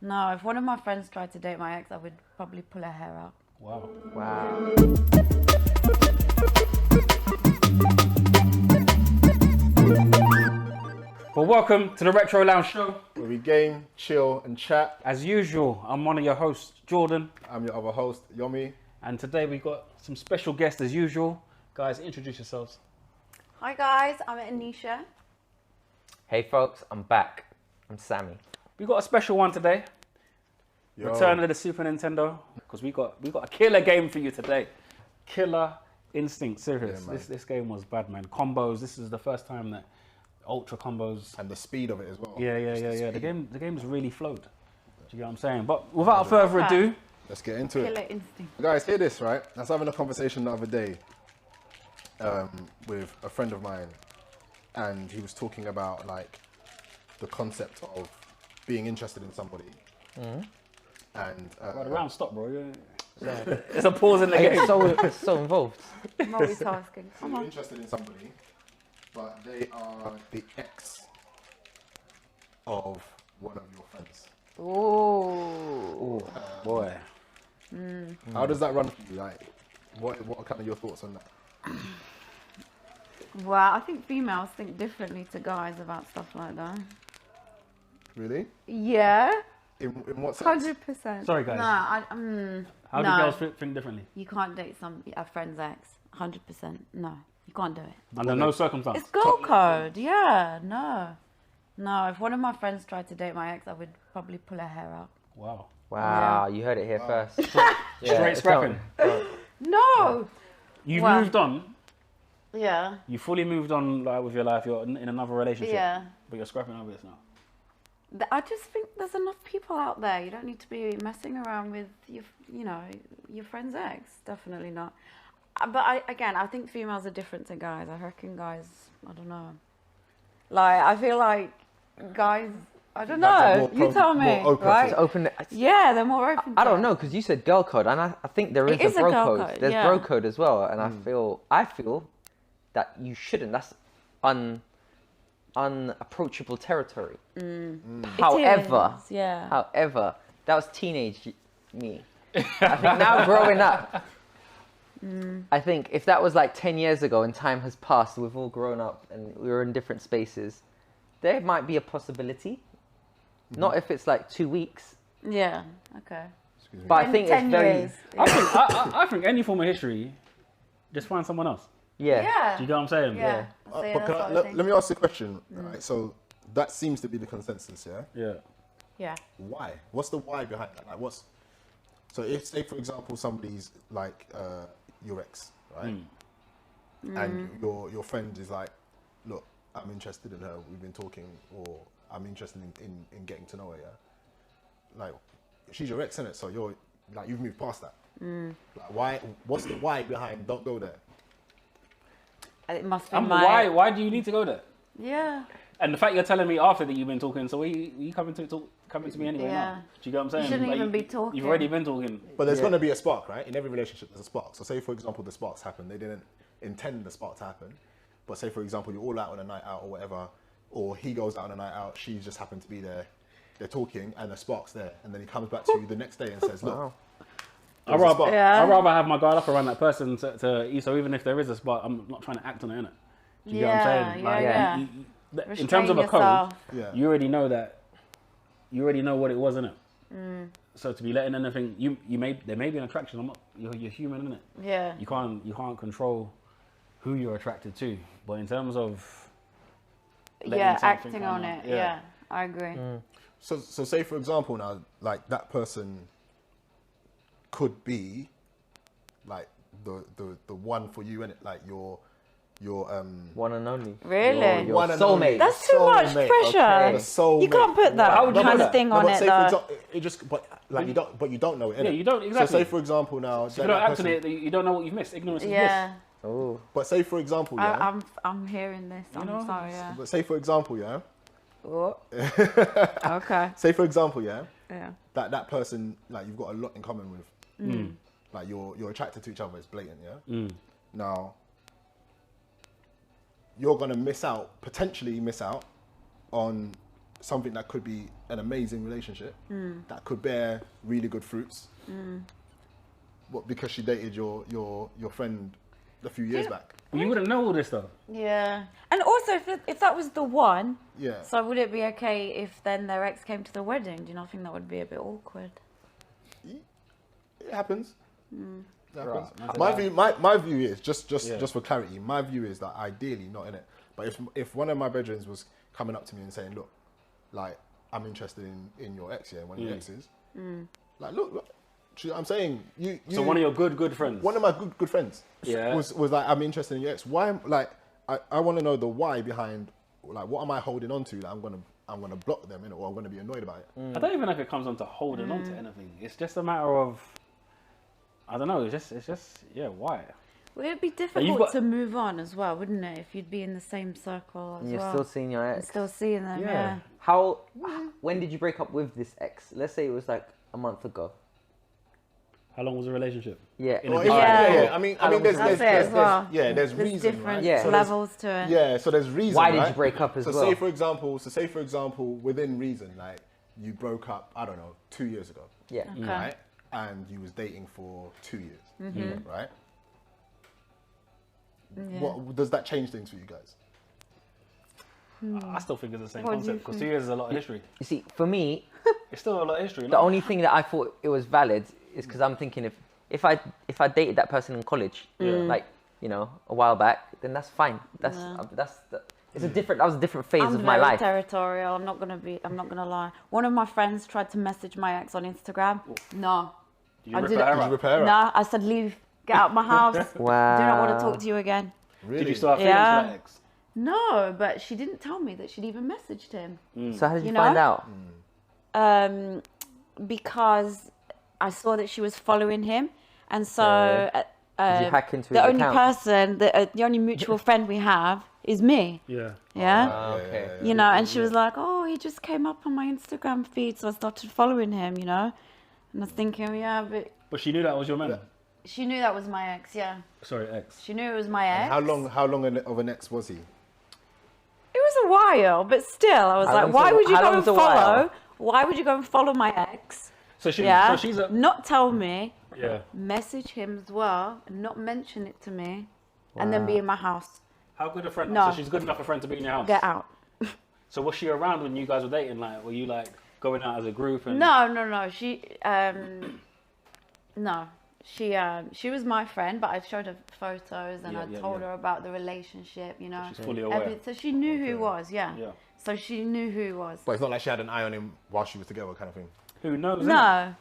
No, if one of my friends tried to date my ex, I would probably pull her hair out. Wow. Wow. Well, welcome to the Retro Lounge Show. Where we game, chill, and chat. As usual, I'm one of your hosts, Jordan. I'm your other host, Yomi. And today we've got some special guests as usual. Guys, introduce yourselves. Hi guys, I'm Annishia. Hey folks, I'm back. I'm Sammy. We've got a special one today. Yo. Return of the Super Nintendo. Because we got a killer game for you today. Killer Instinct, serious. Yeah, This game was bad, man. Combos, this is the first time that ultra combos. And the speed of it as well. Yeah. Just The speed. game's really flowed. Do you get what I'm saying? But without further ado, Let's get into it. Killer instinct. Guys, hear this, right? I was having a conversation the other day with a friend of mine, and he was talking about like the concept of being interested in somebody. And the round stop, bro. There's a pause in the game. It's so involved. Multitasking. so you're interested in somebody, but they are the ex of one of your friends. Ooh. Boy. How does that run for you? Like, what are kind of your thoughts on that? Well, I think females think differently to guys about stuff like that. Really? Yeah, In what sense? 100%. Sorry, guys. Nah, How do no. girls think differently? You can't date a friend's ex. 100%. No, you can't do it. Under no circumstance. It's girl code. Yeah, no. No, if one of my friends tried to date my ex, I would probably pull her hair out. Wow. Wow, you heard it here first. Straight scrapping. No. You've Well- moved on. Yeah. You fully moved on like, with your life. You're in another relationship. Yeah. But you're scrapping over this now. I just think there's enough people out there. You don't need to be messing around with your friend's ex. Definitely not. But I think females are different to guys. I reckon guys, I don't know. Like, I feel like guys, I don't Guys are know. more You tell me, more open. right? It's open. Yeah, they're more open. I to don't it. know, because you said girl code, and I think there is It is a bro a girl code. code, There's yeah. bro code as well, and I feel that you shouldn't. That's unapproachable territory. However, It is, yeah. however, that was teenage me. I think now growing up, I think if that was like 10 years ago and time has passed, we've all grown up and we're in different spaces, there might be a possibility. Not if it's like 2 weeks, Yeah. Okay. but I think 10 it's very, years. I think any form of history, just find someone else. Yeah. Do you get what I'm saying? Yeah. But So, can that's what I let think. me ask you a question. Right? So that seems to be the consensus, yeah? Yeah. Yeah. Why? What's the why behind that? Like, so if, say, for example, somebody's like your ex, right? And your friend is like, look, I'm interested in her. We've been talking, or I'm interested in getting to know her. Yeah. Like, she's your ex, innit? So you're like, you've moved past that. Like, why? What's the why behind? Don't go there. It must be Why do you need to go there? Yeah. And the fact you're telling me after that you've been talking, so you coming to me anyway Yeah. now? Do you get what I'm saying? shouldn't Like, even be talking. You've already been talking. But there's going to be a spark, right? In every relationship, there's a spark. So say, for example, the sparks happen. They didn't intend the spark to happen. But say, for example, you're all out on a night out or whatever, or he goes out on a night out, she just happened to be there. They're talking and the spark's there. And then he comes back to you the next day and says, look, I'd there's a spark. rather have my guard up around that person so even if there is a spark, I'm not trying to act on it, innit? Do you get what I'm saying? Yeah. In terms of a Restrain yourself. code, Yeah. you already know that. You already know what it was, innit? So to be letting anything, there may be an attraction. You're human, innit? Yeah. You can't control who you're attracted to, but in terms of letting Yeah, something acting come on out, it. Yeah. I agree. So say, for example, now, like that person could be like the one for you, innit? Like your one and only. Really? Your one and soulmate. only. That's too much Soulmate, pressure. okay. The soulmate. You can't put that How would you kind know of that? thing on but it say though. for example, it just like you don't know it, innit? Yeah, you don't, So exactly. say for example now, If you don't act on it, you don't know what you've missed. Ignorance is bliss. Yeah. Oh, but say for example, yeah. I'm hearing this. I'm know, sorry. Yeah. But say for example, yeah. Oh. Okay. Say for example, yeah. Yeah. That person, like you've got a lot in common with. Like you're attracted to each other. It's blatant, yeah. Now you're gonna potentially miss out on something that could be an amazing relationship that could bear really good fruits. What, because she dated your friend a few years back? Well, you wouldn't know all this stuff. Yeah. And also, if that was the one, Yeah. so would it be okay if then their ex came to the wedding? Do you not think that would be a bit awkward? It happens. It happens. Right. My view is just Yeah. for clarity. My view is that ideally not in it. But if one of my bedrooms was coming up to me and saying, "Look, like I'm interested in your ex, one of your exes," like look, I'm saying you. So one of your good friends. One of my good friends. Yeah. Was like, I'm interested in your ex. Why? Like I want to know the why behind. Like, what am I holding on to that I'm gonna block them in, or I'm gonna be annoyed about it. I don't even know if it comes on to holding on to anything. It's just a matter of, I don't know. It's just why? Would it be difficult got- to move on as well, wouldn't it? If you'd be in the same circle as You're well. still seeing your And ex. still seeing them, yeah. When did you break up with this ex? Let's say it was like a month ago. How long was the relationship? Yeah. In a Well, different- Yeah. I mean, That's there's it as well. there's There's reason, different right? Yeah. So there's- levels to it. Yeah, so there's reason. Why did right? you break up as so well? Say for example, within reason, like you broke up, I don't know, 2 years ago, Yeah. Okay. right? And you was dating for 2 years, right? Yeah. What does that change things for you guys? I still think it's the same What do you concept because 2 years is a lot of history. You see, for me, It's still a lot of history. the only thing that I thought it was valid is because I'm thinking if I dated that person in college, like a while back, then that's fine. That was a different phase I'm of my very life. territorial. I'm not gonna lie. One of my friends tried to message my ex on Instagram. No. Did you I rip did her it. hair Did you out? repair it? Nah, I said leave. Get out my house. Wow. Do not want to talk to you again. Really? Did you still have feelings Yeah. for that ex? No, but she didn't tell me that she'd even messaged him. So how did you You find know? out? Because I saw that she was following him, and so Did you hack into the his only account? person, the only mutual friend we have is me. Yeah. Yeah. Okay. You know, and she was like, "Oh, he just came up on my Instagram feed, so I started following him." You know, and I was thinking, yeah, but But she knew that was your man. she knew that was my ex. Yeah, Sorry, ex. she knew it was my ex. How long of an ex was he? It was a while, but still, I was How like, long's why a- would you how go and long's a while? follow? Why would you go and follow my ex? So she. Yeah, So she's a. not tell me, Yeah. message him as well, and not mention it to me, and then be in my house. How good a friend? No. So she's good enough a friend to be in your house. Get out. So was she around when you guys were dating? Like, were you like going out as a group? And No. She was my friend, but I showed her photos and I told her about the relationship, you know. She's fully aware. So she knew who he was, yeah. Yeah. So she knew who he was. But it's not like she had an eye on him while she was together, kind of thing. Who knows? innit? No.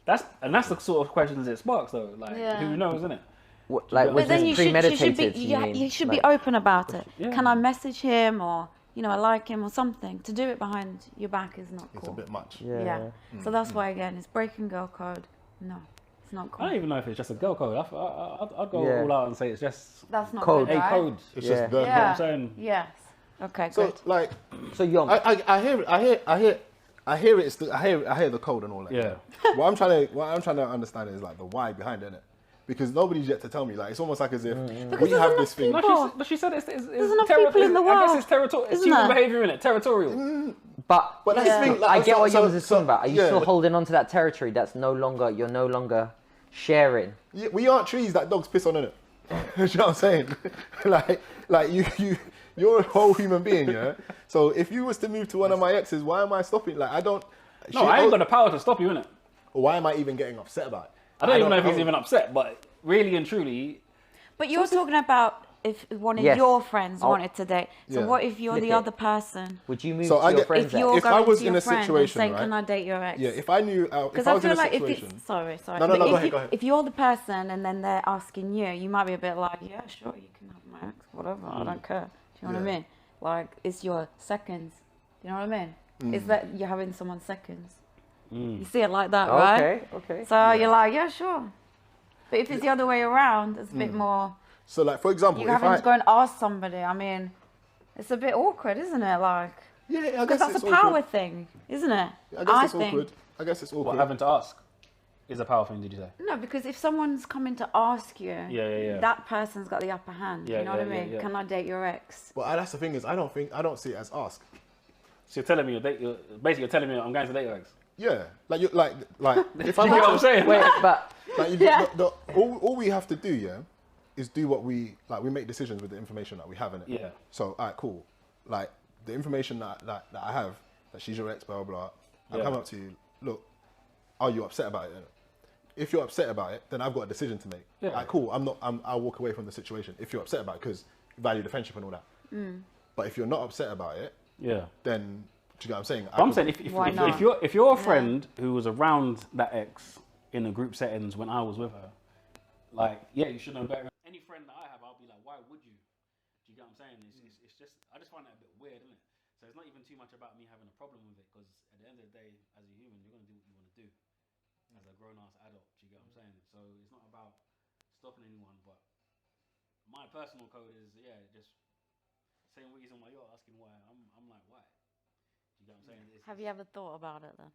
That's the sort of questions it sparks, though. Like, Yeah. who knows, isn't it? Like, But was But then this you should be, premeditated? you should be Like, open about it. Yeah. Can I message him, or I like him or something? To do it behind your back is not It's a cool. bit much. Yeah. So that's why again, it's breaking girl code. No, it's not I cool. don't even know if it's just a girl code. I'd go Yeah. all out and say it's just That's not Code. good, a right? code. It's Yeah. just the. You know what Yeah. I'm saying? Yes. Okay. So Good. like, So Yom, I hear it. I hear the code and all that. Yeah. What I'm trying to understand is like the why behind it, innit? Because nobody's yet to tell me. Like, it's almost like as if we there's have enough this thing. No, People- but she said it's enough people in the I guess world, it's territorial. It's isn't human there? behaviour in it. Territorial. but But that's the thing. Like, I get what so- Yoms is talking about. Are you yeah, still but- holding on to that territory that's you're no longer sharing? Yeah, we aren't trees that dogs piss on, innit? You know what I'm saying? like you're a whole human being, yeah. So if you was to move to one of my exes, why am I stopping? Like, I don't. No, I ain't got the power to stop you, innit? Why am I even getting upset about it? I don't even know if he's even upset, but really and truly, But you're talking about if one of Yes. your friends Oh. wanted to date. So Yeah. what if you're Flip the it. other person? Would you move So to I your get- friend's If you're ex? If I going was to in your a friend and situation, saying, right? "Can I date your ex?" Yeah, if I knew, if Because I I was in feel a like if situation, it's sorry, No, but go if, ahead, you, go ahead. if you're the person and then they're asking you might be a bit like, "Yeah, sure, you can have my ex, whatever. I don't care." Do you know what I Yeah. mean? Like it's your seconds. Do you know what I mean? Mm. It's that you're having someone's seconds. You see it like that, right? Okay. So you're like, "Yeah, sure." But if it's the other way around, it's a bit more. so like for example, You're if having I, to go and ask somebody. I mean, it's a bit awkward, isn't it? Like, yeah, I because guess that's it's a power awkward. thing, isn't it? I guess it's think. awkward. I guess it's what awkward. having to ask is a power thing. Did you say? No, because if someone's coming to ask you, Yeah. that person's got the upper hand. Yeah, you know what I yeah, mean? yeah. Can I date your ex? But that's the thing is, I don't see it as ask. So you're telling me you're telling me I'm going to date your ex. Yeah, like you like if You know what I'm saying? Wait, but like all we have to do, yeah, is do what we make decisions with the information that we have in it. Yeah. So, alright, cool. Like the information that I have, that she's your ex, blah blah blah. I Yeah. come up to you. Look, are you upset about it? If you're upset about it, then I've got a decision to make. Yeah. Like, cool. I'll walk away from the situation if you're upset about it because you value the friendship and all that. But if you're not upset about it, Yeah. then do you get what I'm saying? I'm saying Why not? if you're a friend who was around that ex in the group settings when I was with her, like, yeah, you should know better. Any friend that I have, I'll be like, why would you? Do you get what I'm saying? It's just, I just find that a bit weird, isn't it? So it's not even too much about me having a problem with it, because at the end of the day, as a human, you're going to do what you want to do as a grown-ass adult. Do you get what I'm saying? So it's not about stopping anyone, but my personal code is, just same reason why you're asking why. I'm like, why? Do you get what I'm saying? Have you ever thought about it then?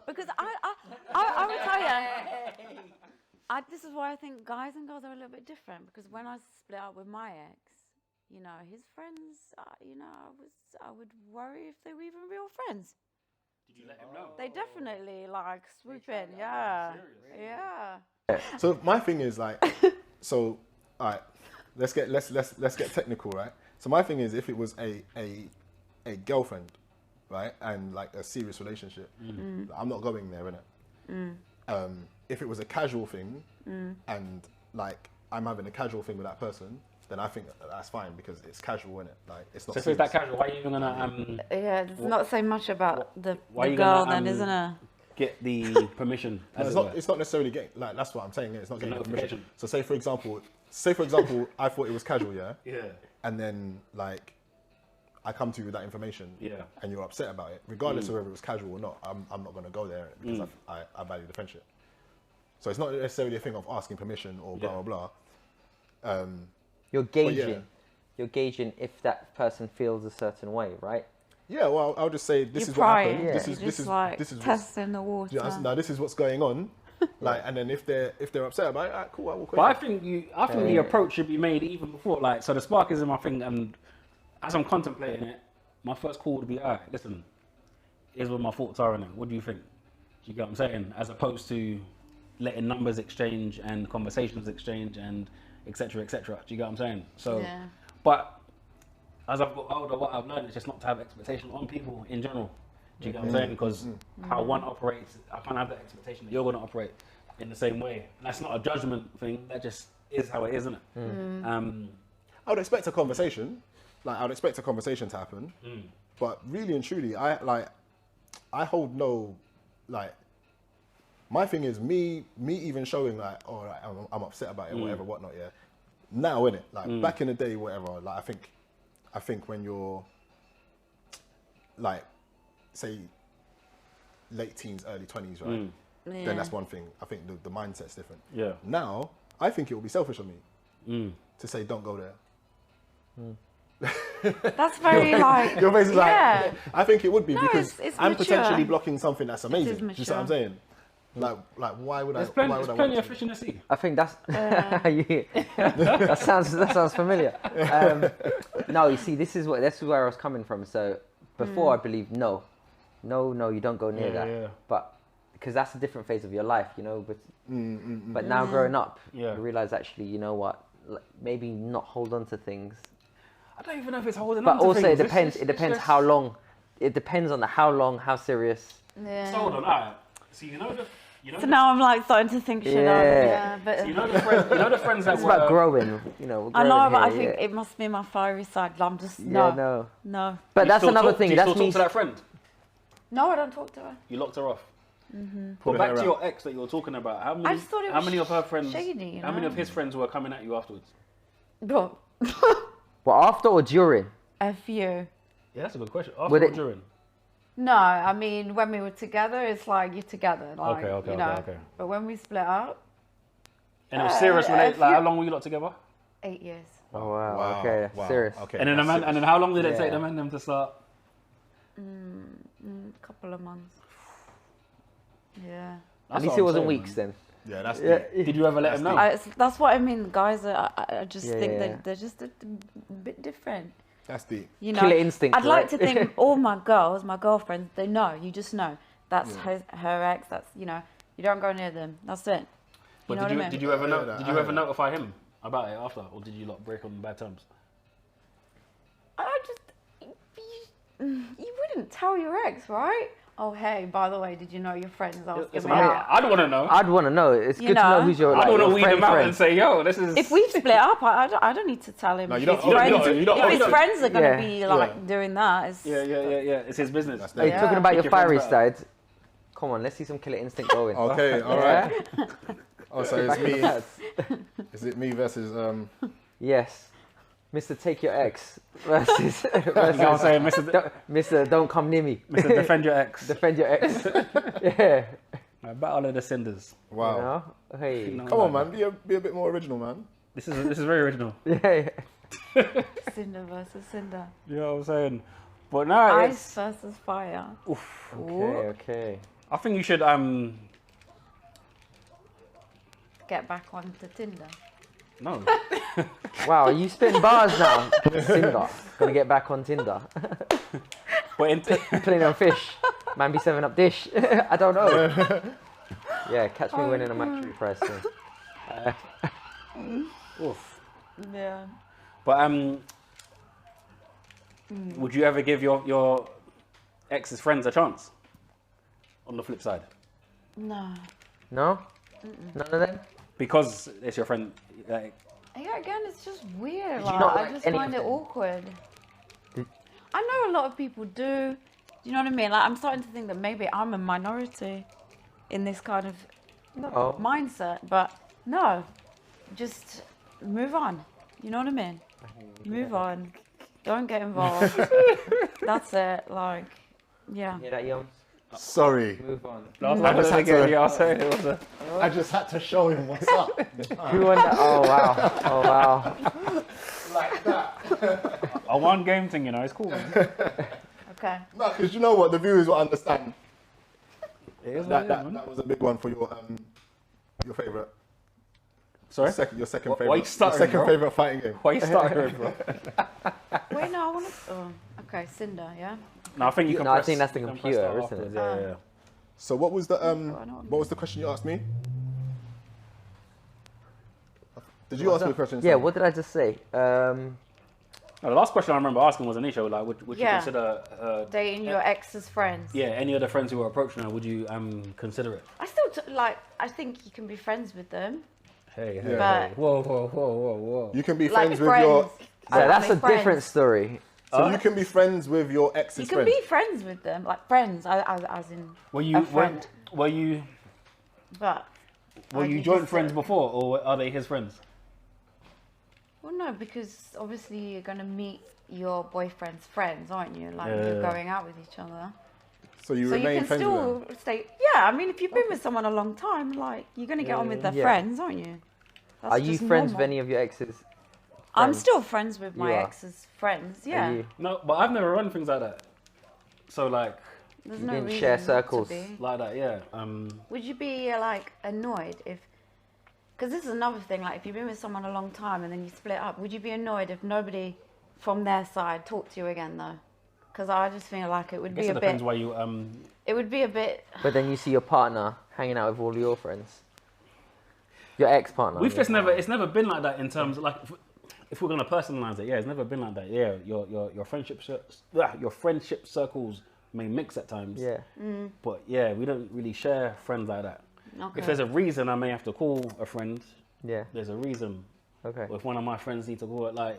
Because I will tell you, this is why I think guys and girls are a little bit different. Because when I split up with my ex, you know, his friends, you know, I would worry if they were even real friends. Did you let him know? They definitely like swoop in, yeah, yeah. So my thing is like, so all right, let's get technical, right? So my thing is, if it was a girlfriend, right, and like a serious relationship, I'm not going there, innit? If it was a casual thing, and like I'm having a casual thing with that person, then I think that's fine because it's casual, innit? Like it's not. So if serious. it's that casual, why are you even gonna Yeah, it's not so much about the why are you girl gonna, then, isn't it? get the permission? No, it's not necessarily getting like that's what I'm saying. It's not getting the permission. notification. So say for example, I thought it was casual, yeah, Yeah. and then like I come to you with that information, Yeah. and you're upset about it, regardless of whether it was casual or not. I'm not going to go there because I value the friendship. So it's not necessarily a thing of asking permission or blah blah blah. you're But yeah. gauging. You're gauging if that person feels a certain way, right? Yeah, well, I'll just say this You're is what prying. happened. Yeah. This You're is just this is like this is what's, testing the water. now this is what's going on. Like, and then if they're upset about it, alright, cool, I will. But I think the approach should be made even before. Like, so the spark is in my thing, and as I'm contemplating it, my first call would be, all right, listen, here's what my thoughts are on it. What do you think? Do you get what I'm saying? As opposed to letting numbers exchange and conversations exchange and etc. etc. Do you get what I'm saying? So, Yeah. but as I've got older, what I've learned is just not to have expectation on people in general. Do you get what I'm saying? Because how one operates, I can't have that expectation that you're going to operate in the same way. And that's not a judgment thing. That just is how it is, isn't it? I would expect a conversation. Like, I would expect a conversation to happen. But really and truly, I hold no, like, my thing is me even showing like, oh, like, I'm upset about it, whatever, whatnot, yeah. Now, innit? Like, back in the day, whatever, like, I think when you're, like, say, late teens, early 20s, right? Then that's one thing. I think the mindset's different. Yeah. Now, I think it would be selfish of me to say, don't go there. That's very like. Your face is yeah. like, I think it would be because it's I'm mature. potentially blocking something that's amazing. Do you see what I'm mature. saying? Like why would There's I? plenty, Why would there's I plenty want of fish in the sea. I think that's that sounds familiar. No, you see, this is where I was coming from. So before I believed no, you don't go near that. Yeah. But because that's a different phase of your life, you know. But now growing up, Yeah. you realize actually, you know what? Like, maybe not hold on to things. I don't even know if it's holding But on to also, things. it depends. It depends how long. It depends on how long, how serious. Yeah. So hold on, alright. So you know So now I'm like starting to think shit Yeah. out. Yeah, but so you know the friends that It's were about growing, you know. I know, growing but I here, think yeah. it must be my fiery side. I'm just Yeah, no. But You that's still another talk- thing. Do you That's still me. talk to that friend? No, I don't talk to her. You locked her off. Pull But her back hair to out. your ex that you were talking about. How many? just thought it how was many of her friends? shady, you How many know? of his friends were coming at you afterwards? But Well, after or during? a few. Yeah, that's a good question. After Would or it- during? No, I mean when we were together, it's like you're together, like Okay, you know. okay. But when we split up, And it was serious. a Like, how few- long were you lot together? 8 years. Oh wow. Okay, serious. Okay. And then that's and then how long did it Yeah. take them to start? Couple of months. Yeah. At least it wasn't weeks then. Yeah, that's Yeah. deep. Did you ever let him know? That's what I mean. Guys, I just Yeah, think yeah. that they're just a bit different. That's deep. You know, Killer instinct, I'd like right? to think all my girls, my girlfriends, they know. You just know that's her ex. That's you don't go near them. That's it. But know what I mean? did you ever I heard that. notify him about it after, or did you like break on bad terms? I just you wouldn't tell your ex, right? Oh hey, by the way, did you know your friends asking me out? I'd want to know. I'd want to know. It's You good to know know? who's your I like, don't want to your weed them out friend. and say, yo, this is. If we split up, I don't need to tell him. No, you If don't- his you don't- friends, you don't- if his you don't- friends are gonna Yeah. be like doing that, it's Yeah. It's his business. That's Hey, deep. talking about Pick your your friends fiery better. side. Come on, let's see some killer instinct going. Okay, all Yeah? right. Oh, so it's Back in the me. pads. Is it me versus Yes. Mr. Take Your Ex versus, You know what I'm saying, Mr. Don't Come Near Me. Mr. Defend your ex. Defend your ex. Yeah. Battle of the Cinders. wow? You know? Hey. No. Come on, man. Be a bit more original, man. This is very original. Yeah. cinder versus cinder, You know what I'm saying? But no, ice it's, versus fire. Okay. I think you should Get back onto Tinder. no. Wow, are you spitting bars now? Tinder. Gonna get back on Tinder. But in Playing on fish. Man be 7 up dish. I don't know. Yeah, catch me winning a match prize soon. Oof. Yeah. But would you ever give your ex's friends a chance? On the flip side, No. No? None of them? because it's your friend. Like, Yeah, again, it's just weird. Did you Like, not I like just any find of it them? awkward. Did- I know a lot of people do. Do you know what I mean? Like, I'm starting to think that maybe I'm a minority in this kind of No. mindset. But no, just move on. You know what I mean? Move on. Don't get involved. That's it. Like, yeah. Hear that, Yoms? Sorry, Move on. I just had to, yeah, I'll say it was a. I just had to show him what's up. Who won that? Oh, wow. Oh, wow. Like that. A one game thing, you know, it's cool. Man. Okay. No, because you know what, the viewers will understand. It is That, what it is, man. that was a big one for your favourite. Sorry? Your second Why you favourite. Your stuttering, second bro? favourite fighting game. Why you starting, bro? Wait, no, I want to. Oh, okay, Cinder, yeah? No, I think you can No, I press. think that's the you can press computer, that isn't it? afterwards, Yeah. So what was the I know. what was the question you asked me? Did you ask me a question? Yeah, Sam? what did I just say? No, the last question I remember asking was Annishia, like, would you Yeah. consider, Dating your ex's friends. yeah, any other friends who are approaching her, would you consider it? I still, I think you can be friends with them. Hey, Yeah. But- Whoa. You can be Like friends with friends. your. Yeah, that's a Like friends. different story. So you can be friends with your ex's You can friends. be friends with them, like friends, as in Were you a friend. were you But were like you you joint just friends said- before, or are they his friends? well, no, because obviously you're gonna meet your boyfriend's friends, aren't you? Like Yeah. you're going out with each other, So you so you remain can friends with them. still stay. Yeah, I mean, if you've been with someone a long time, like you're gonna get on with their Yeah. friends, aren't you? That's Are you just friends with normal. any of your exes? I'm friends? still friends with my You are? ex's friends. Are Yeah, you? No, but I've never run things like that. So like there's You no didn't reason share not to circles? be. that, yeah. Would you be like annoyed if? Because this is another thing. Like, if you've been with someone a long time and then you split up, would you be annoyed if nobody from their side talked to you again, though? Because I just feel like it I would guess be it a depends bit. why you It would be a bit. But then you see your partner hanging out with all your friends. Your ex-partner. We've I just mean. never. It's never been like that in terms of like. If we're gonna personalize it, yeah, it's never been like that. Yeah, your friendship circles may mix at times. Yeah. But yeah, we don't really share friends like that. Okay. If there's a reason, I may have to call a friend. Yeah. There's a reason. Okay. Or if one of my friends need to call it, like.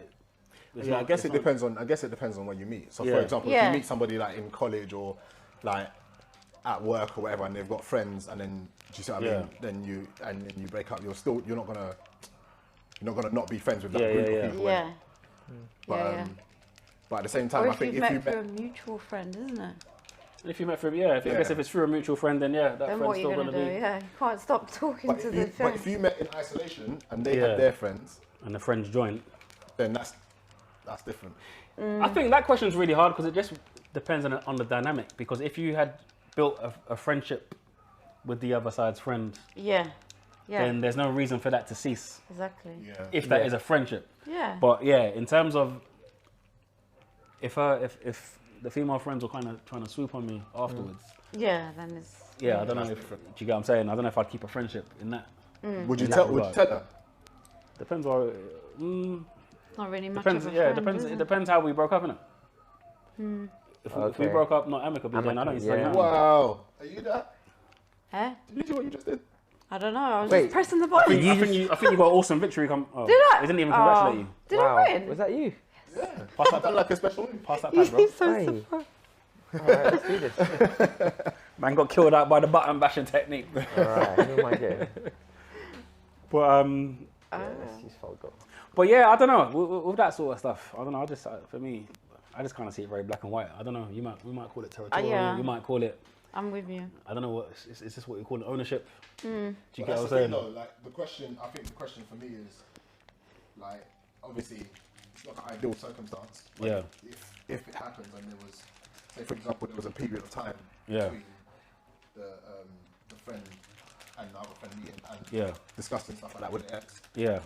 it's Yeah, I not- guess it's it not- depends on. I guess it depends on when you meet. So, Yeah. for example, if Yeah. you meet somebody like in college or like at work or whatever, and they've got friends, and then do you see what I Yeah. mean? Then you break up. You're not gonna not be friends with that Yeah, group yeah, of yeah. people. Yeah. But, yeah. but at the same Or time, I if think you've if you met through met, a mutual friend, isn't it? If you met through, yeah, I guess if it's through a mutual friend, then yeah, that Then friend's what are you still gonna gonna do? be. Yeah, you can't stop talking but to if, the you, but friend. if you met in isolation and they Yeah. had their friends, And the friends joint. then that's different. I think that question's really hard because it just depends on the dynamic. Because if you had built a friendship with the other side's friend, Yeah. Yeah. then there's no reason for that to cease Exactly. Yeah. if that Yeah. is a friendship. Yeah. But yeah, in terms of if the female friends were kind of trying to swoop on me afterwards, Yeah, then it's. yeah, I don't know if, do you get what I'm saying? I don't know if I'd keep a friendship in that. Would you tell her? Depends on. Not really much Depends. of a Yeah, friend, depends. is It depends how we broke up, innit? If we Okay. broke up not amicably, then I don't need to tell you Yeah. nothing. Wow. Are you that? Eh? Did you do what you just did? I don't know. I was Wait. just pressing the I button. think you got an awesome victory. Oh, Did I? They didn't even congratulate Oh. you. Did Wow. I win? Was that you? Yeah. Pass that Done like a special win. Pass that pad, bro. You're so Hey. surprised. Alright, let's do this. Man got killed out by the button bashing technique. Alright, who am I getting? But Yeah, let's use Folgo. But yeah, I don't know with that sort of stuff. I don't know. I just for me, I just kind of see it very black and white. I don't know. We might call it territorial. Yeah. You might call it. I'm with you. I don't know what. Is this what you call it? Ownership? Do you But get that's what the I'm thing, saying? though. Like the question, I think the question for me is, like, obviously, it's not an ideal circumstance. But Yeah. If it happens and there was, say for example, there was a period of time Yeah. between the friend and the other friend meeting and Yeah. discussing stuff like that with the ex. Yeah.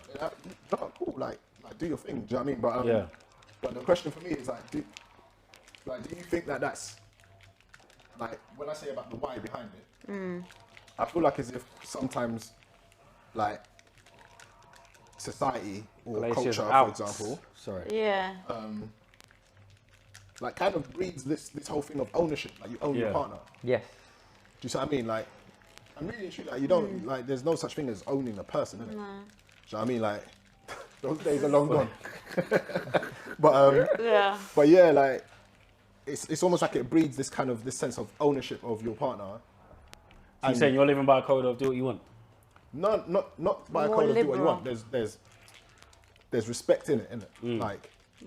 Cool. Like do your thing. Do you know what I mean? But Yeah. But the question for me is like, do you think that that's like when I say about the why behind it? I feel like as if sometimes like society or Glaciers culture, out. for example, Sorry. Yeah. like kind of breeds this whole thing of ownership. Like you own your Yeah. partner. Yes. Do you see what I mean? Like, I'm really true. Like you don't like. There's no such thing as owning a person, is it? No. Do you know what I mean? Like those days are long gone. But Yeah. But yeah, like it's almost like it breeds this sense of ownership of your partner. So you're saying you're living by a code of do what you want? Not by a More code of do what you liberal. want. There's respect in it, innit?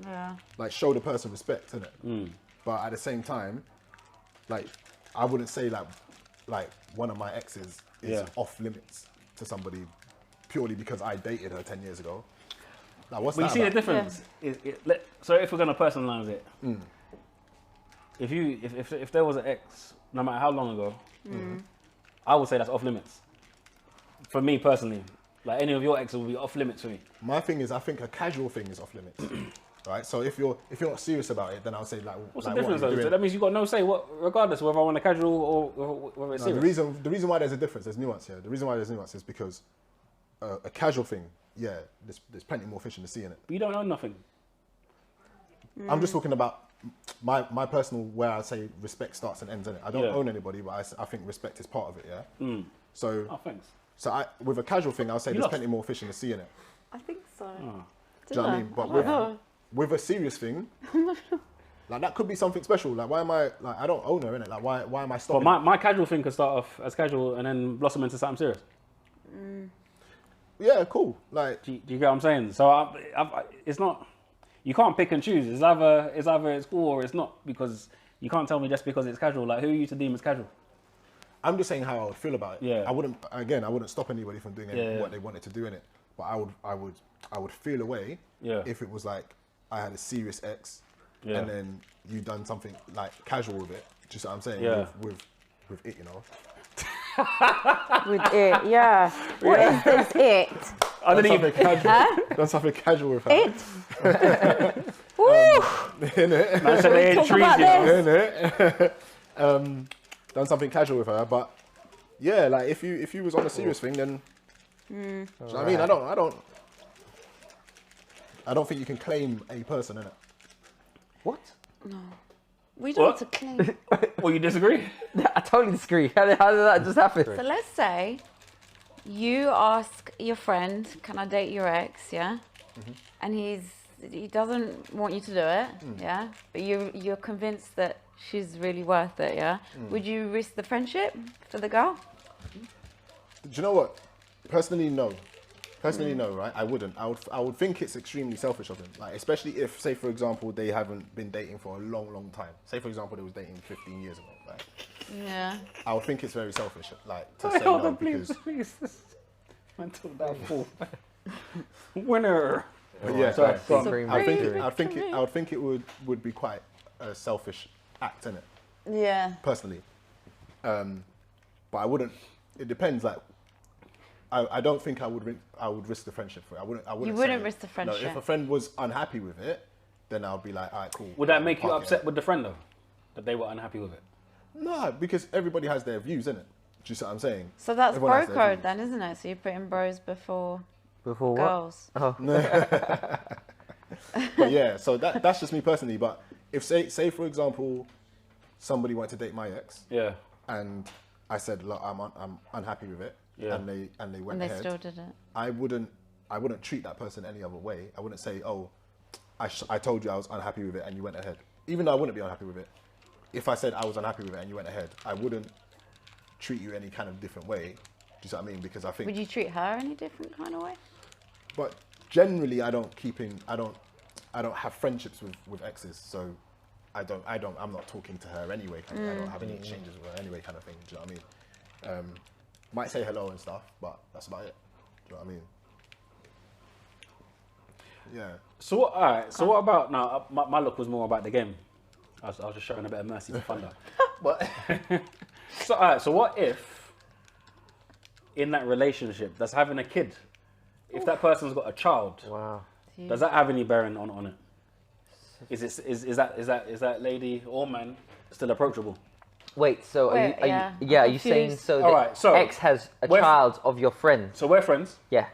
Yeah. Like show the person respect in it. But at the same time, like I wouldn't say like one of my exes is Yeah. off limits to somebody purely because I dated her 10 years ago. Like what's But you that see the about? difference. So if we're gonna personalize it, if there was an ex, no matter how long ago, I would say that's off limits. For me personally, like any of your exes will be off limits for me. My thing is, I think a casual thing is off limits, right? So if you're not serious about it, then I'll say like, What's like the difference what are you though? So doing? that means you got no say, regardless whether I want a casual or whether it's No, serious. the reason why there's a difference, there's nuance here. The reason why there's nuance is because a casual thing, yeah, there's plenty more fish in the sea in it. But you don't own nothing. I'm just talking about my personal, where I say respect starts and ends in it. I don't Yeah. own anybody, but I think respect is part of it, yeah? So, Oh, thanks. with a casual thing, I'll say You there's lost. plenty more fish in the sea in it. I think so. Do you know what I mean? But with a serious thing, like that could be something special. Like why am I, like I don't own her, innit? Like why am I But stopping? my casual thing could start off as casual and then blossom into something serious. Yeah, cool. Like, Do you get what I'm saying? So it's not. You can't pick and choose. It's either it's cool or it's not, because you can't tell me just because it's casual. Like who are you to deem as casual? I'm just saying how I would feel about it. Yeah. I wouldn't stop anybody from doing what they wanted to do in it. But I would feel away if it was like I had a serious ex and then you done something like casual with it. Just what I'm saying. Yeah. With it, you know. With it, yeah. What is this it? I didn't Something even. casual. Done something casual with her. It? Woo! Innit? Man said they ain't Talk trees, about you know. Innit? Done something casual with her, but yeah, like if you was on a serious thing, then do you know what I mean? I don't think you can claim a person in it. What? We don't What? have to claim. Well, you disagree? I totally disagree. How did that just happen? So let's say you ask your friend, "Can I date your ex?" Yeah, and he doesn't want you to do it. Yeah, but you're convinced that she's really worth it. Yeah, would you risk the friendship for the girl? Do you know what? Personally, no. Personally, no, right? I wouldn't. I would think it's extremely selfish of him. Like, especially if, say, for example, they haven't been dating for a long, long time. Say, for example, they was dating 15 years ago. Like, Yeah. I would think it's very selfish, like, to say no because. please. Mental downfall. Winner. But yeah, Sorry, go on. Supreme I victory. would think it would be quite a selfish act, innit? Yeah. Personally, but I wouldn't. It depends. Like, I don't think I would risk the friendship for it. I wouldn't. You wouldn't say- risk the No, if friendship. a friend was unhappy with it, then I'll be like, all right, cool. Would that make you Park it upset there. with the friend though, that they were unhappy with it? No, because everybody has their views, innit? Do you see what I'm saying? So that's Everyone has bro their code views. then, isn't it? So you're putting bros before Before what? girls. Oh, But yeah, so that's just me personally. But if say for example, somebody went to date my ex, Yeah. and I said, look, I'm unhappy with it, Yeah. and they went And they ahead, still did it. I wouldn't treat that person any other way. I wouldn't say, oh, I told you I was unhappy with it and you went ahead. Even though I wouldn't be unhappy with it. If I said I was unhappy with it and you went ahead, I wouldn't treat you any kind of different way. Do you see what I mean? Because I think. Would you treat her any different kind of way? But generally, I don't have friendships with exes, so I'm not talking to her anyway. I don't have any exchanges with her anyway, kind of thing. Do you know what I mean? Might say hello and stuff, but that's about it. Do you know what I mean? Yeah. So what? All right. So what about now? My look was more about the game. I was just showing a bit of mercy for Thunder. But so all right. So what if in that relationship that's having a kid, if that person's got a child, wow. does that have any bearing on it? Is that lady or man still approachable? Wait, so Wait, are yeah, you, yeah, I'm are you saying confused. so All the right, so ex has a we're- child of your friend? So we're friends. Yeah.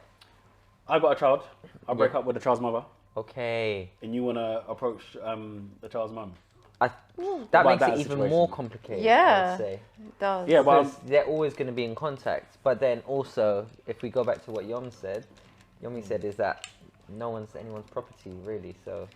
I got a child. I break up with the child's mother, Okay. and you wanna approach the child's mum. That About makes that it even situation. more complicated. Yeah. I'd say. It does. Yeah, but Because they're always going to be in contact. But then also, if we go back to what Yomi said is that no one's anyone's property really. So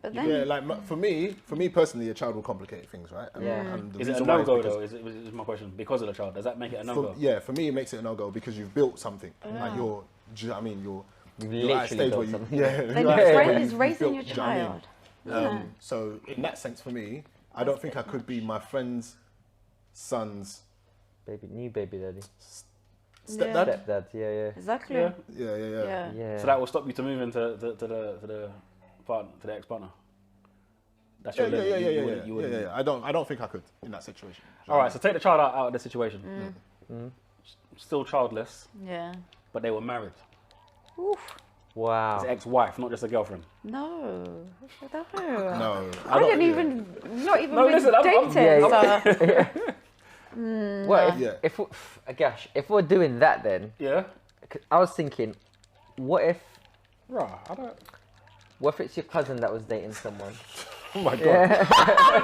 But then Yeah, like for me personally, a child will complicate things, right? Yeah. And the is it a reason why no-go because- though? Is my question because of the child? Does that make it a no-go? Yeah, for me, it makes it a no-go because you've built something. Like you're, do you know what I mean? You're You've at a stage literally where built you, something. yeah, then you're at a stage where it's you've raising built- your do you know what I mean? child. Yeah. So in that sense, for me, I don't think I could be my friend's son's new baby daddy. stepdad. Stepdad, yeah. Exactly. Yeah. Yeah. Yeah. So that will stop you to move into the ex-partner. That's Yeah, your limit. yeah. You wouldn't- I don't think I could in that situation. Do you know All what right, so take the child out of the situation. Still childless, Yeah. but they were married. Oof. Wow. It's ex-wife, not just a girlfriend. No. I mean? No, I don't- didn't even, not even No, been listen, I'm- dating. yeah, so. Well, Yeah. gosh, if we're doing that, then Yeah. 'cause I was thinking, what if Right. I don't. it's your cousin that was dating someone? Oh my god.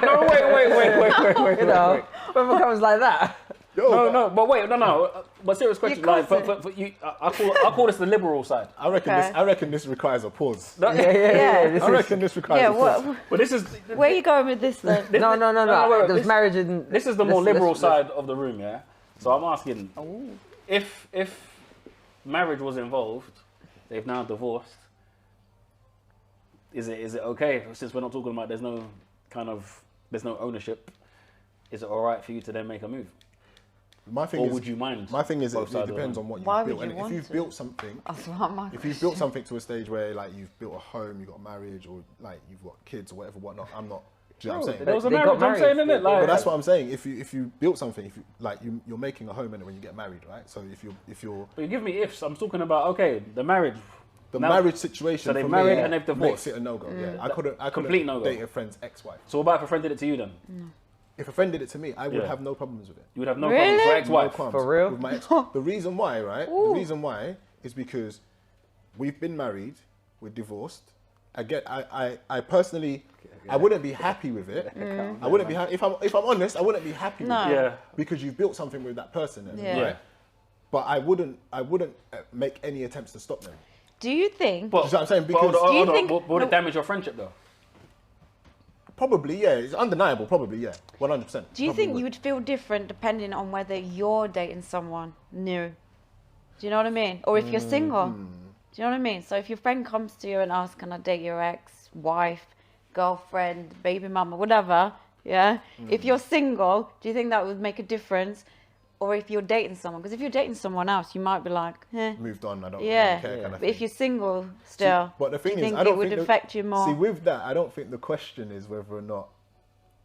No, wait. You know, when it comes like that. Yo, But wait, no. But serious question, like cousin. for you, I call this the liberal side. I reckon Okay. I reckon this requires a pause. No, Yeah. This I is- reckon this requires Yeah, a pause. what, But this is where are you going with this then? No. wait, There's this- marriage in. this is the more liberal side of the room, yeah. So I'm asking, if marriage was involved, they've now divorced. Is it okay since we're not talking about there's no ownership? Is it all right for you to then make a move, My thing or is, would you mind? my thing is, both it sides of the depends room? on what you've Why built. would you And want if you've to? built something, That's what my if you've built something to a stage where like you've built a home, you've got marriage, or like you've got kids or whatever, I'm not. Do you know what I'm saying? There was a They got marriage. I'm married. saying, innit? But Like, that's what I'm saying. If you built something, if you like you're making a home in it when you get married, right? So if you're But you give me ifs. I'm talking about the marriage. the Now- marriage situation, so they've for married me, and they've divorced. makes it a no go. Yeah, I couldn't Complete no-go. date a friend's ex-wife. So what about if a friend did it to you then? If a friend did it to me, I would Yeah. have no problems with it. You would have no Really? problems with No ex-wife. qualms For real? With my ex. The reason why, right? The reason why is because we've been married, we're divorced. I personally, I wouldn't be happy with it. I wouldn't be happy if I'm honest. I wouldn't be happy No. with it Yeah. because you've built something with that person. And, Yeah. Yeah. But I wouldn't make any attempts to stop them. Do you think? But, You see what I'm saying? but hold Because- on, Do you hold on. think- Would it no. damage your friendship though? Probably, yeah. It's undeniable. Probably, yeah. 100%. Do you Probably think you would feel different depending on whether you're dating someone new? Do you know what I mean? Or if you're single? Do you know what I mean? So if your friend comes to you and asks, "Can I date your ex, wife, girlfriend, baby mama, whatever?" Yeah. If you're single, do you think that would make a difference? Or if you're dating someone? Because if you're dating someone else, you might be like, "Eh." moved on. I don't Yeah. really care. Kind of But if thing. you're single still, But the thing do you is, think I don't it would think the- affect you more? See, with that, I don't think the question is whether or not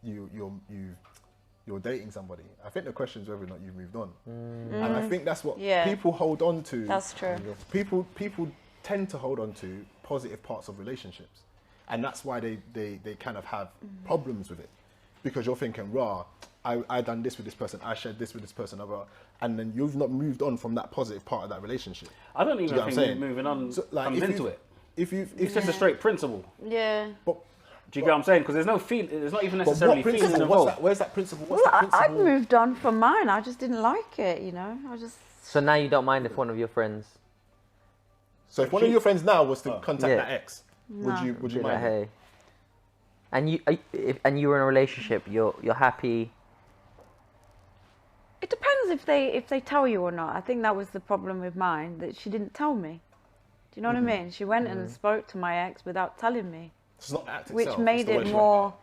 you're dating somebody. I think the question is whether or not you've moved on. And I think that's what Yeah. people hold on to. That's true. People tend to hold on to positive parts of relationships. And that's why they kind of have problems with it. Because you're thinking, rah, I done this with this person, I shared this with this person, and then you've not moved on from that positive part of that relationship. I don't even what I'm think saying? moving on like, comes into it. It's Just a straight principle. Yeah. But, Do you get what I'm saying? Because there's no feel. There's not even but necessarily what feelings principle? involved. Where's that principle? What's Well, that I principle? moved on from mine. I just didn't like it, you know. I just. So now you don't mind if one of your friends. So if one of your friends now was to contact Yeah. that ex, would you be like, mind? hey. And you were in a relationship. You're happy. It depends if they tell you or not. I think that was the problem with mine, that she didn't tell me. Do you know what I mean? She went and spoke to my ex without telling me, It's not the act which itself, made it's the way it she more,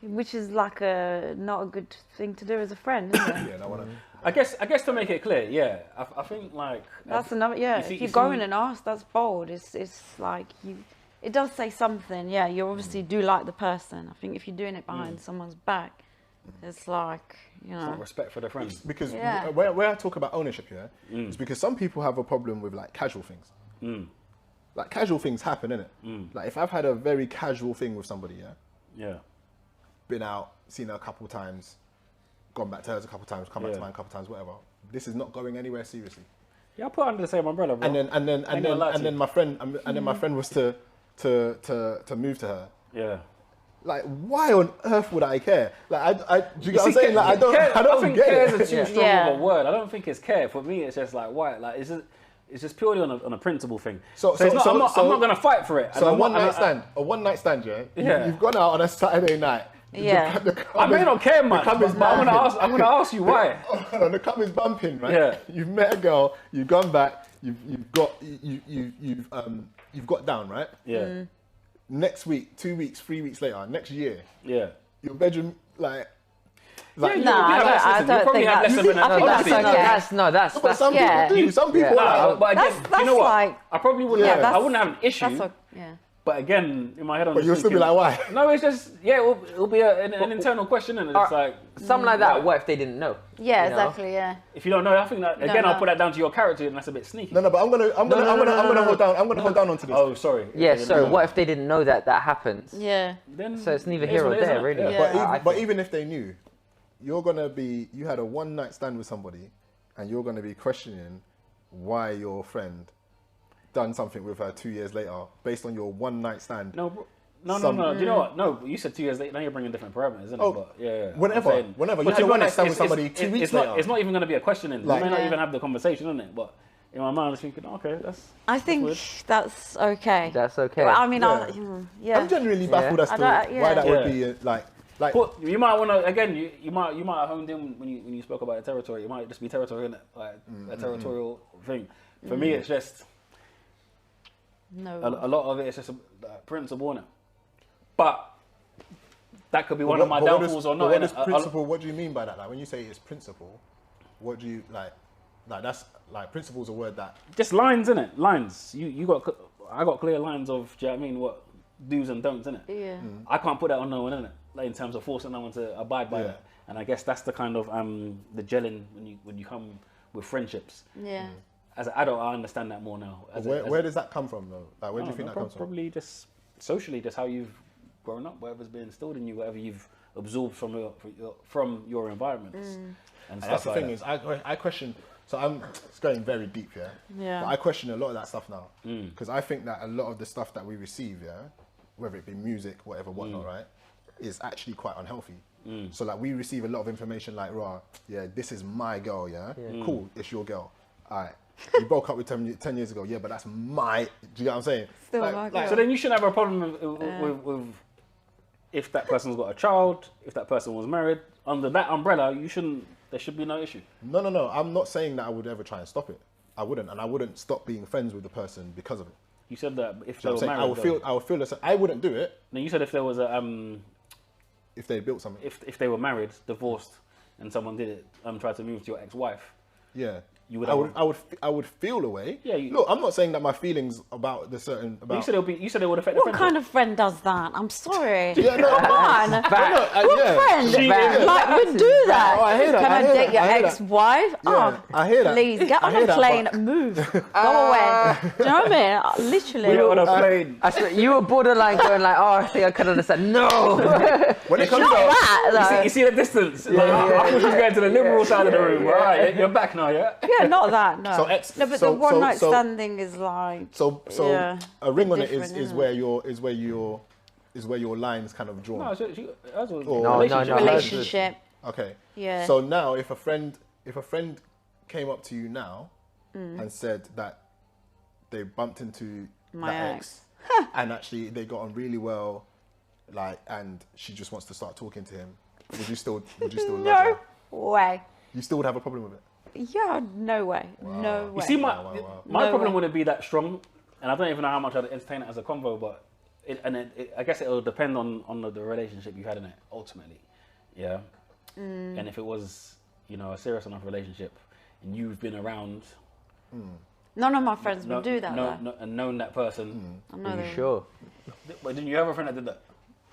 which is like not a good thing to do as a friend, isn't went. it? Yeah, no, I know. I guess to make it clear, yeah, I think like That's another. Yeah, you see- if you you go see- in and ask, that's bold. It's like you. It does say something. Yeah, you obviously do like the person. I think if you're doing it behind someone's back, it's like, you know. not respect for the friends. Because Yeah. where I talk about ownership here, is because some people have a problem with like casual things. Like casual things happen, innit? Like if I've had a very casual thing with somebody, Yeah. been out, seen her a couple times, gone back to hers a couple times, come back to Yeah. mine a couple times, whatever. This is not going anywhere seriously. Yeah, I put it under the same umbrella, bro. And then my friend was to move to her. Yeah. Like, why on earth would I care? Like, do you get what I'm see, saying? Like, I don't think get care it. is a too strong Yeah. of a word. I don't think it's care. For me, it's just like why? Like, it's just purely on a principle thing. So- it's not, so- I'm not gonna fight for it. So And a I'm not- one night stand, yeah? Yeah. You've gone out on a Saturday night. Yeah. I may not care much, the but cum is I'm gonna bumping. ask you why. The cum is bumping, right? Yeah. You've met a girl, you've gone back, you've got down, right? Yeah. Next week, 2 weeks, 3 weeks later, next year, Yeah. your bedroom, like Yeah, you Nah, probably have less- I listen, you don't probably think have less that's- of an I think that's honesty. okay. That's but some yeah. people do. Some people Nah, like, but again, That's- do you know that's what? like- I probably wouldn't. Yeah, have, I that's- wouldn't have an issue. That's yeah. But again, in my head, I'm but just you'll still be thinking- like, why? No, it's just it'll be an internal question, and it's like something like that. What if they didn't know? Yeah, You know? exactly. Yeah. if you don't know, I think that again, no. I'll put that down to your character, and that's a bit sneaky. No, but I'm gonna hold down. I'm gonna hold down onto this. Oh, sorry. Yeah. Okay, So then- what if they didn't know that happens? Yeah. Then So it's neither it is here what or it is, there, innit? really. Yeah. But, Yeah. even, even if they knew, you had a one night stand with somebody, and you're gonna be questioning why your friend done something with her 2 years later based on your one night stand. No, bro. No. Some- Do you know what? No, you said 2 years later. Now you're bringing different parameters, isn't it? Oh, But yeah. whenever. I'm saying- You But had to a be one night honest, stand with somebody 2 weeks it's not, later. it's not even going to be a question in. Like- You may not Yeah. even have the conversation, isn't it? But in my mind, I was thinking, okay, that's. I think weird. that's okay. That's okay. Well, I mean, Yeah. yeah. I'm genuinely baffled as I to don't- why that yeah. would be like. But you might want to again. You might have honed in when you spoke about the territory. It might just be territory, innit? Like a territorial thing. For me, it's just No. a lot of it is just a principle, innit? But that could be one But of my what downfalls or not. What innit? is principle? What do you mean by that? Like when you say it's principle, what do you like? Like that's like principle is a word that. Just lines, innit? Lines. I got clear lines of. Do you know what I mean? What do's and don'ts, innit? Yeah. I can't put that on no one, innit? Like in terms of forcing no one to abide by Yeah. that. And I guess that's the kind of the gelling when you come with friendships. Yeah. As an adult, I understand that more now. Where does that come from though? Like where do you think that comes from? Probably just socially, just how you've grown up, whatever's been instilled in you, whatever you've absorbed from your environments. And And stuff that's the like thing that. is, I question. So it's going very deep, yeah. Yeah. But I question a lot of that stuff now because I think that a lot of the stuff that we receive, yeah, whether it be music, whatever, whatnot, right, is actually quite unhealthy. So like we receive a lot of information like, rah, yeah, this is my girl, yeah, cool, it's your girl. All right, you broke up with 10 years ago, yeah, but that's my. Do you get what I'm saying? Still Like- my like- girl. So then you shouldn't have a problem with if that person's got a child, if that person was married. Under that umbrella, there should be no issue. No. I'm not saying that I would ever try and stop it. I wouldn't, and I wouldn't stop being friends with the person because of it. You said that if Do they you know were what I'm saying? married, I would feel the same. I wouldn't do it no, you said if there was a if they built something. if they were married, divorced, and someone did it, tried to move to your ex-wife, Yeah. you would. I would feel a way. Yeah. Look, I'm not saying that my feelings about the certain about. You said it would affect. What kind of friend does that? I'm sorry. Yeah, no, Come on. What Friend Cheating. like would do that? Oh, I hear that, Can I I hear date that, your I hear that. ex-wife? Yeah, I hear that. Please get I on hear a that, plane, but- move, go away. Do you know what I mean? Literally. We're on a plane. I swear, you were borderline going like, oh, I think I could understand. No. When it comes Not to that though. You see the distance? I thought you was going to the liberal side of the room. Right, you're back now, yeah? Yeah, not that. No. So No, but the so- one night so- stand thing is like. so Yeah. a ring on it Different, is isn't where your lines kind of drawn. No, that's what No, relationship. Relationship. Okay. Yeah. So now, if a friend came up to you now and said that they bumped into My that ex. and actually they got on really well, like, and she just wants to start talking to him, would you still love No her? way. You still would have a problem with it? Yeah, no way. No way. You see, my Wow. my problem way. wouldn't be that strong, and I don't even know how much I'd entertain it as a convo, but I guess it'll depend on the relationship you had in it ultimately, yeah. And if it was, a serious enough relationship, and you've been around, None of my friends would do that. though. and known that person. I know Are they you would. sure? But didn't you have a friend that did that?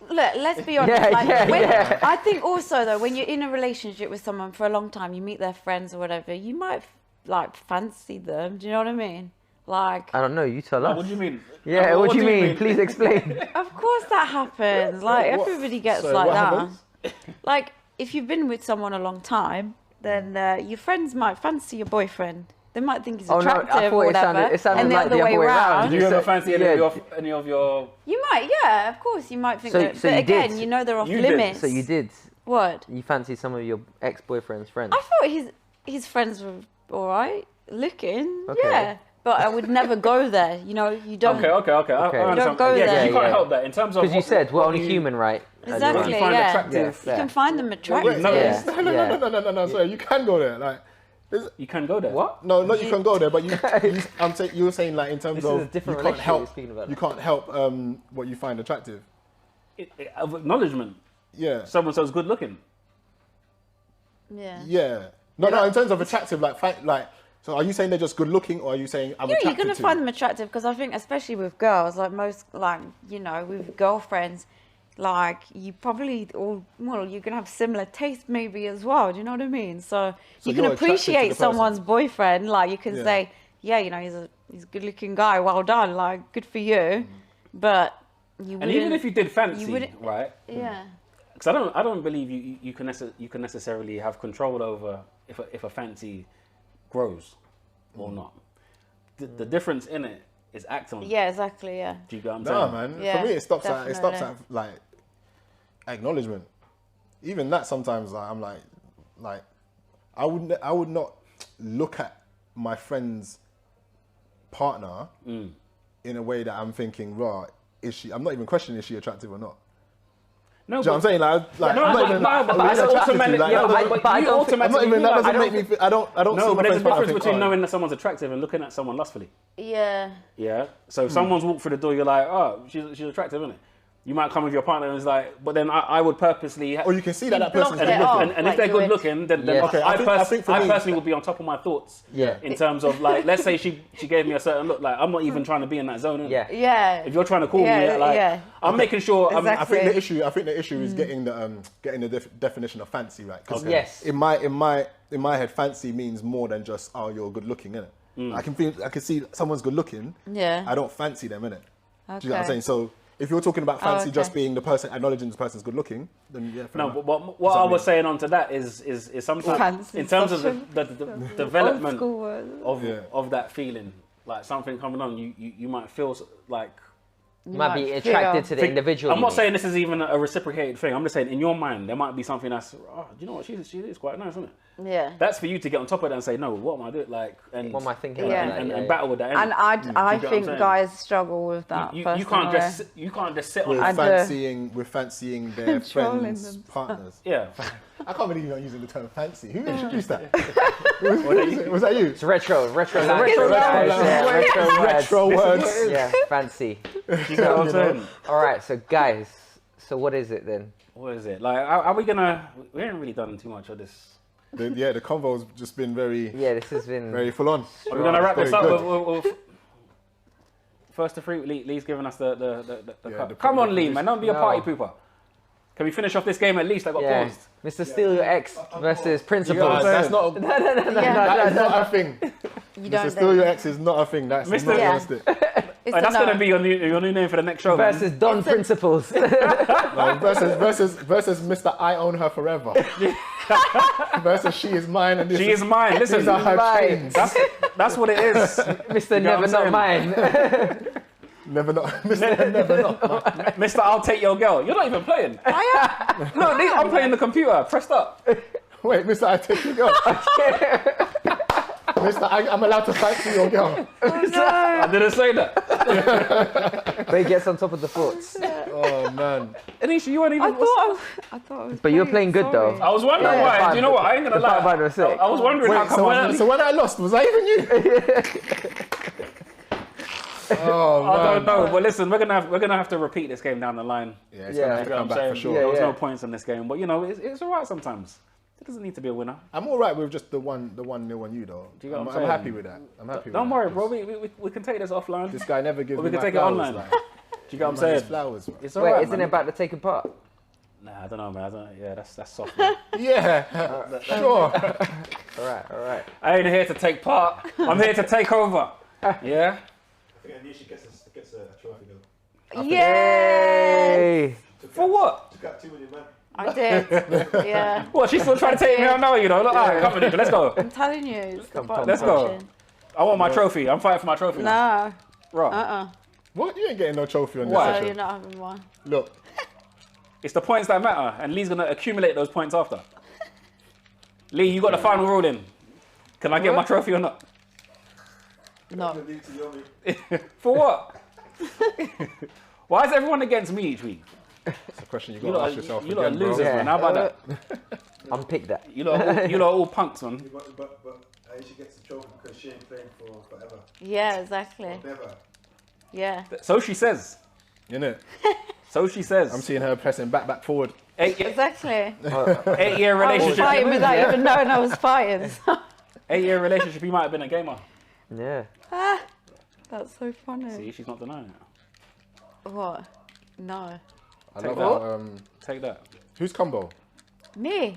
Look, let's be honest. Yeah, like, yeah, when, yeah. I think also though, when you're in a relationship with someone for a long time, you meet their friends or whatever, you might like fancy them. Do you know what I mean? Like, I don't know. You tell us. What do you mean? Yeah, what do you mean? Please explain. of course that happens. Like What- everybody gets so like what that. happens? Like if you've been with someone a long time, then your friends might fancy your boyfriend. They might think he's Oh, no, I attractive thought or it whatever. sounded and the like other way around. Did you ever So- fancy any of your? You might, yeah, of course, you might think So- that. so But you again, did. you know they're off You did. limits. So you did. What? You fancy some of your ex-boyfriend's friends? I thought his friends were all right looking. Okay. Yeah, but I would never go there. You know, you don't. Okay. I Okay. understand. Don't go yeah, 'cause there. you can't Yeah. help that in terms of Because you what- said we're what only you- human, right? Exactly. What you find Yeah. attractive. You can find them attractive. no, yeah. No. Sorry, you can go there. Like, You can go there. What? no, not you can go there, but you were saying like in terms This is a of different you can't relationship help. we're speaking about. You can't help what you find attractive. Of acknowledgement. Yeah. Someone so's good looking. Yeah. Yeah. No. In terms of attractive, like. So are you saying they're just good looking, or are you saying I'm Yeah, attracted you're gonna to? find them attractive because I think, especially with girls, like most, like with girlfriends, like you probably all you're gonna have similar taste maybe as well. Do you know what I mean? So you can you're attracted to the appreciate person. someone's boyfriend. Like you can Yeah. say, yeah, he's a good-looking guy. Well done. Like good for you. But you And wouldn't. even if you did fancy, wouldn't- right? yeah. Because I don't believe you can necessarily have control over if a fancy grows or not. The difference in it is acting. Yeah, exactly. Yeah. Do you get what I'm Nah, saying? man. Yeah, For me, it stops at definitely. like acknowledgement. Even that sometimes, like, I'm like I would not look at my friend's partner in a way that I'm thinking, raw, I'm not even questioning is she attractive or not. No, Do you know what I'm saying? Like, No, I'm not but- even but really that's attracted to you. automatic- Like, yeah, that doesn't- but I you don't think- I'm not even. That I doesn't don't make me. I don't No, see but my there's a friend's partner difference and between think, knowing that someone's attractive and looking at someone lustfully. Yeah. Yeah. So if someone's walked through the door, you're like, oh, she's attractive, isn't it? You might come with your partner and it's like, but then I would purposely. Or you can see that You person's block good it looking. off. And if Like they're you good would- looking, then Yes. Okay, I think for me- personally would be on top of my thoughts. Yeah. In terms of like, let's say she gave me a certain look, like I'm not even trying to be in that zone. Innit? Yeah. Yeah. If you're trying to call Yeah, me, like yeah. I'm making sure. Exactly. I think the issue is getting the definition of fancy right. 'Cause Okay. Yes. In my head, fancy means more than just you're good looking, innit? I can see someone's good looking. Yeah. I don't fancy them, innit? Do you know what I'm Okay. saying? So if you're talking about fancy okay. just being the person acknowledging the person's good looking, then yeah. fair No, enough. but what I was saying onto that is sometimes Fancy in terms of such the development Old school word. of that feeling, like something coming on, you might feel like. You might be might attracted feel- to the individual. I'm you not mean. saying this is even a reciprocated thing. I'm just saying in your mind there might be something that's, oh, do you know what, she is quite nice, isn't it? Yeah. That's for you to get on top of that and say, no, what am I doing? Like, and What am I thinking Yeah. about that? and battle with that. And innit? I Do you get what I'm think saying? guys struggle with that. you personally. can't just sit on We're I that. do. fancying their Controlling friends' them. partners. Yeah. I can't believe you're not using the term fancy. Who introduced that? Well, Was that you? It's retro language. retro guys. language. Yeah, retro words. Retro words. Yeah, fancy. You know what I'm saying? All right, so guys, so what is it then? What is it? Like, are we gonna? We haven't really done too much of this The convo's just been very, Yeah, this has been. very full on. We're gonna wrap this up Very with first to three. Lee's giving us the Yeah, cup. the Come on, the Lee, man, don't be a No. party pooper. Can we finish off this game at least? I got Yeah. paused. Mr. Steal Your Ex versus You Principals. got That's not. Yeah. That is not a thing. You Mr. don't Steal Your Ex is not a thing. That's Mr. not Yeah. realistic. It's Hey, a that's no. gonna be your new name for the next show. man. Versus Don It's a- Principals. No, versus Mr. I own her forever. Versus she is mine and this She is mine. Listen, these are her mine. chains. that's what it is. Mr. You know Never what Not I'm Mine. Never not. Mr. Never not. Mr. I'll take your girl. You're not even playing. No, Lee, I'm playing the computer. Pressed up. Wait, Mr. I take your girl. Mr. I'm allowed to fight for your girl. I didn't say that. But he gets on top of the forts. Oh man. Anisha, you weren't even. I thought I was. But you were playing good, though. I was wondering Yeah, why. fine. Do you know what? I ain't gonna The lie. 500 was sick. I was wondering how Wait, come so when I lost, was I even you? Oh man. I don't know, but listen, we're gonna have to repeat this game down the line. Yeah, it's Yeah. gonna have You to know come what I'm back saying? for sure. Yeah, There was no yeah. points in this game, but you know, it's alright sometimes. It doesn't need to be a winner. I'm all right with just the 1-0 on you though. Do you get what I'm I'm saying? happy with that. I'm happy. Don't with worry, that, bro. 'cause We can take this offline. This guy never gives Or me we can my take it flowers, online. like. Do you get what I'm Man, his saying? flowers, man. It's Wait, alright, isn't man. it about to take apart? Nah, I don't know, man. I don't, yeah, that's soft. Man. Yeah, sure. Alright. I ain't here to take part. I'm here to take over. Yeah. I think Annishia gets a trophy though. Yes, Hey. For what? Took out 2 million, man. I did. Yeah, What? She's still trying to take me out now, you know? Look, alright, come on, Nico, let's go. I'm telling you, it's the bottom Let's go. section. I want my trophy. I'm fighting for my trophy now. No, Right. What? You ain't getting no trophy on this Why? so session. you're not having one. Look, It's the points that matter, and Lee's gonna accumulate those points after. Lee, you got the final ruling. Can I get my trophy or not? No, Leave it to Yomi. For what? Why is everyone against me each week? it's a question you You got to lot, ask yourself you lot are again, bro. losers, Yeah. man. How about that? Unpick that. You lot are all punks, man. But Annishia gets the trophy because she ain't playing for forever. yeah, exactly. Never. Yeah, So she says. Innit? So she says. I'm seeing her pressing back forward. 8-year exactly. 8-year I was relationship. fighting without even knowing I was fighting. 8-year relationship. You might have been a gamer. Yeah. That's so funny. See, she's not denying it. What? No. I Take love that. how, Take that. who's combo? Me?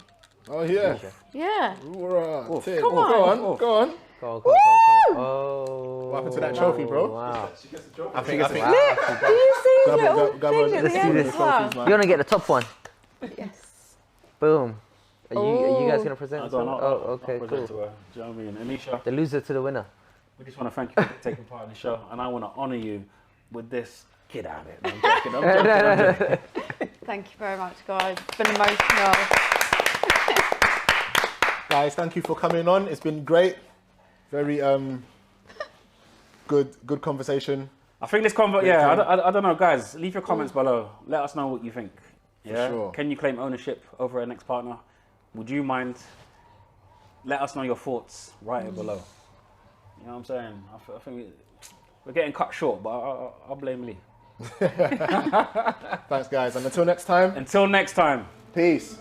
Oh yeah. Yeah. Right. Go Come on, on. go on. Go. Oh. What happened to that trophy, bro? Wow. She gets the trophy. I think. Do you see his little Go thing on, at let's the see end the as well? trophies, man. You want to get the top one? Yes. Boom. Are you guys Oh. going to present? I'll go on, some? I'll- Oh, I'll okay, present cool. to her. Do you know what I mean? Anisha, The loser to the winner. we just want to thank you for taking part in the show, and I want to honour you with this. Get out of it. No, I'm joking. Thank you very much, guys. It's been emotional. Guys, thank you for coming on. It's been great. Very good conversation. I think this I don't know, guys. Leave your comments below. Let us know what you think. Yeah. sure. Can you claim ownership over an ex-partner? Would you mind? Let us know your thoughts. Write it below. You know what I'm saying? I think we're getting cut short, but I'll blame Lee. Thanks, guys, and until next time. Until next time. Peace.